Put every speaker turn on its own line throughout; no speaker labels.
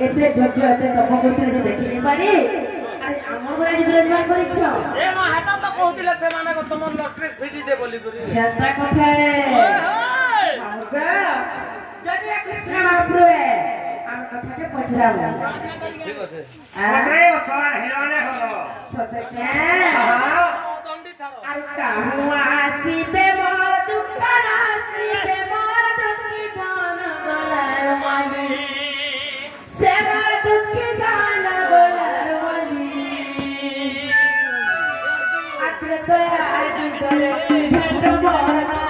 এতে যোগ্য এতে তপগতি সে দেখিনি পারি আরে আমার ঘরে আজ বিরাজমান করিছ
এ মা হেতা তো কହୁଥିଲେ ସେମାନେ তোমার লটরি ফিটি দে বলি করি
হেতা কথা আমগা যদি কৃষ্ণ মহাপ্রভু আমি কথাকে পছরাম
ঠিক আছে
আরে সবার হিরোনে হলো
সতে কে
দণ্ডি ছাড়ো
আর কাহু আসিবে মোর দুঃখান আসিবে মোর দুঃখী ধন গলার মানি সে মোর দুঃখী ধন গলার মানি আত্রে তোরা আজ করে ভেট মোর নাই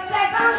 সে মনে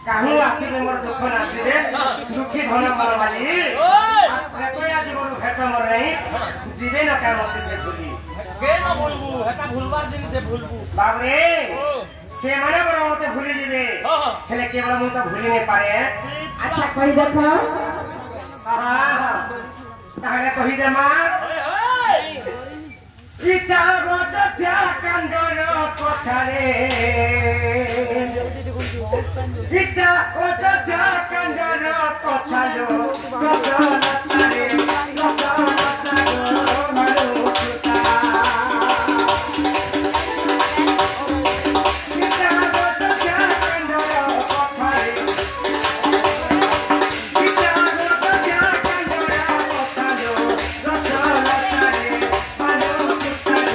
কাহু আসিবে মোর দুঃখ নাসিবে দুঃখী ধন মারবালি তুই আজ মোর ভেট মোর নাই জিবে না কাম সে ভুলি
কে না ভুলবু হেটা ভুলবার দিন সে ভুলবু
বাবরে সে মানে বড় মতে ভুলি দিবে হেলে কেবল মু তো ভুলি নে পারে
আচ্ছা কই দেখো
তাহলে কহি দে মা ইটা রজা কান্দর কথারে ইটা রজা কান্দর কথালো রসলতারে রসলতারে মারুতা ইটা রজা কান্দর কথারে ইটা রজা কান্দর কথালো রসলতারে মারুতা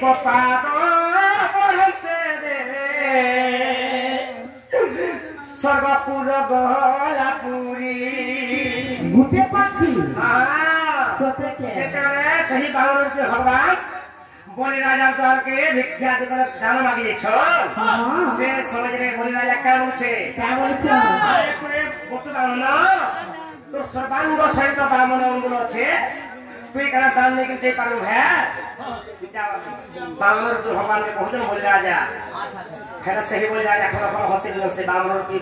কপাদ বঢ়তে দে স্বর্গপুর গলা পুরী
গুটে পাখি
हाँ
সতেকে
যেতବେଳେ ସେହି ବାଉନ ରୂପୀ ଭଗବାନ ବଳି ରାଜା ଦ୍ୱାରକେ ଭିକ୍ଷା ଦେବାର ଦାନ ମାଗିଛ ସେ ସମୟରେ ବଳି ରାଜା କାଁ ବলছে
তা বলছ
আরে তোরে বটু বামন তোর সর্বাঙ্গ সহিত বামন অঙ্গুল আছে তুই কেন দান নেই যাই পারু হ্যাঁ বামন রূপী ভগবানকে কହୁଛন বলি রাজা হেরা ସେହି বলি রাজা খর খর হসি দিল সে বামন রূপী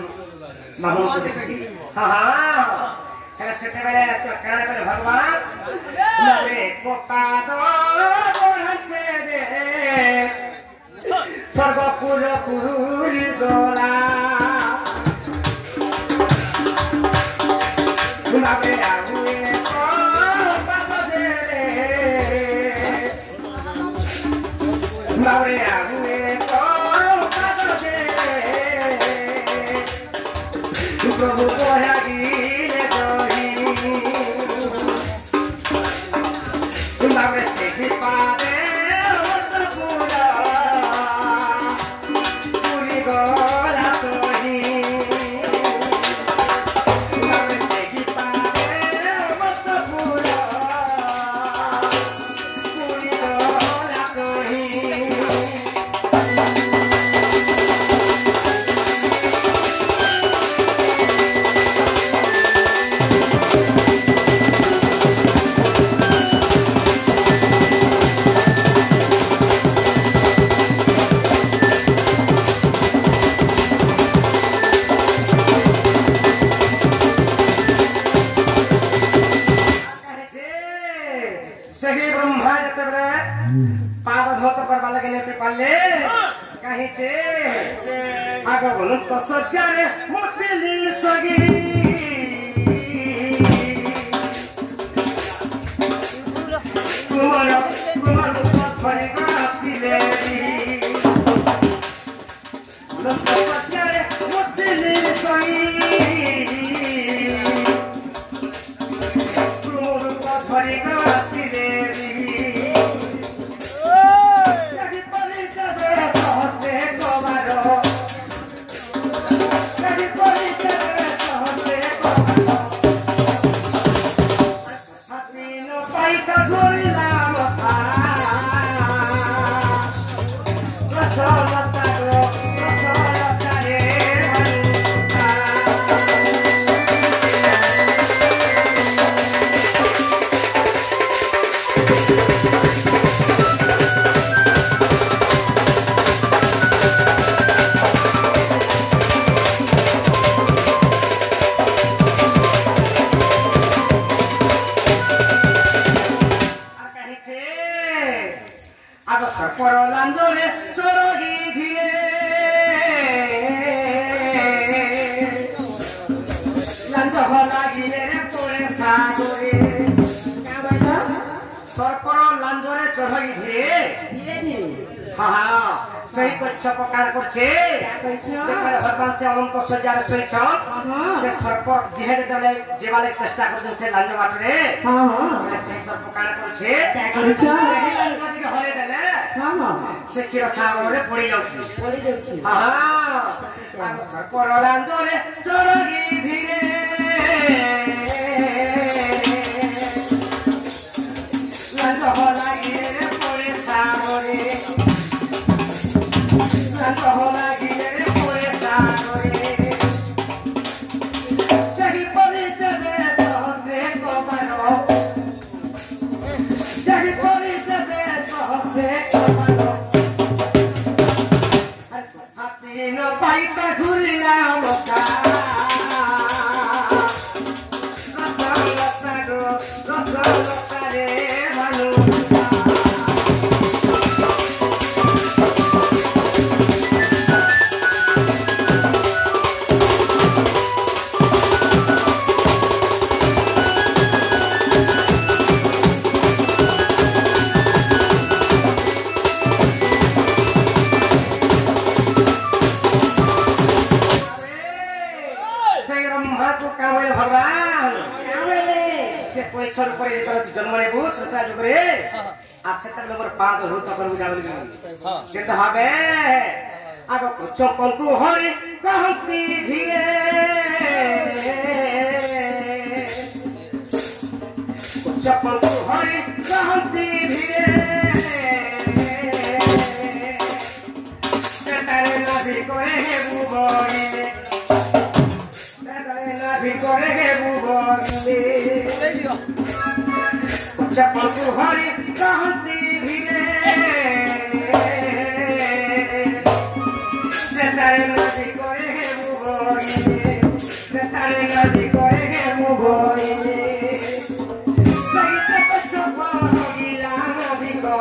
বামনকে দেখি হ্যাঁ হ্যাঁ হেরা সেତେବେଳେ তো কেন বলে ভগবান নারে কপাদ বঢ়তে দে স্বর্গপুর পুরী গলা নারে আগুয়ে কপাদ দে নারে আগুয়ে কপাদ দে প্রভু বহাগিলে দহি নারে সেহি পারে পুরা পুরি গলা দহি নারে সেহি পারে পুরা পুরি গলা দহি ସେହି ବ୍ରହ୍ମା ଯେତେବେଳେ ପାଦ ଧୌତ କରବା ଲାଗି ନେଇ ପାରିଲେ କାହିଁଚେ ଆଗ ବନୁତ ସଜ୍ଜାରେ ମୁତିଲି ସଗି ତୁମର ରୂପ ଧରି ଆସିଲେ ସଜ୍ଜାରେ ମୁତିଲି ସଗି ତୁମ ରୂପ ଧରି ଆସିଲେ সর্পর লাঞ্জরে চরগি দিয়ে লাঞ্জ লাগিলে পড়ে সাগরে সর্পর লাঞ্জরে চরগি দিয়ে
ধীরে ধীরে
হ্যাঁ হ্যাঁ সেই কচ্ছ প্রকার করছে ভগবান সে অনন্ত সজ্জারে শোইছ সে সর্প দিহে যেতবে যেবালে চেষ্টা করছেন সে লাঞ্জ বাটরে সেই সর্প কাণ করছে সেই লাঞ্জ টিকে হলে দেলে সে ক্ষীর সাগরে পড়ি যাচ্ছে সর্পর লাঞ্জরে চরগি ধীরে লাঞ্জ লাগিলে পড়ে সাগরে আর সেটা নম্বর 5 হতো তখন বুঝাবলি সেটা হবে আগ চপল কু হরি কহতি ধিয়ে চপল কু হরি কহতি ধিয়ে সেটারে নাভি করে হে বুবরি সেটারে নাভি করে হে বুবরি चपल को हरी कहती भिड़े से तारे नदी करे हे मुभोई से तारे नदी करे हे मुभोई सही से बच्चों को होगिला नदी को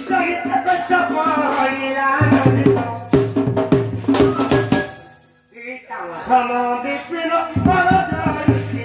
सही से बच्चों को होगिला नदी को इतना थलो दिपिनो पलो जालसी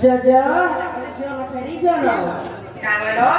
Jojo, Jojo, Jojo,
Camelo.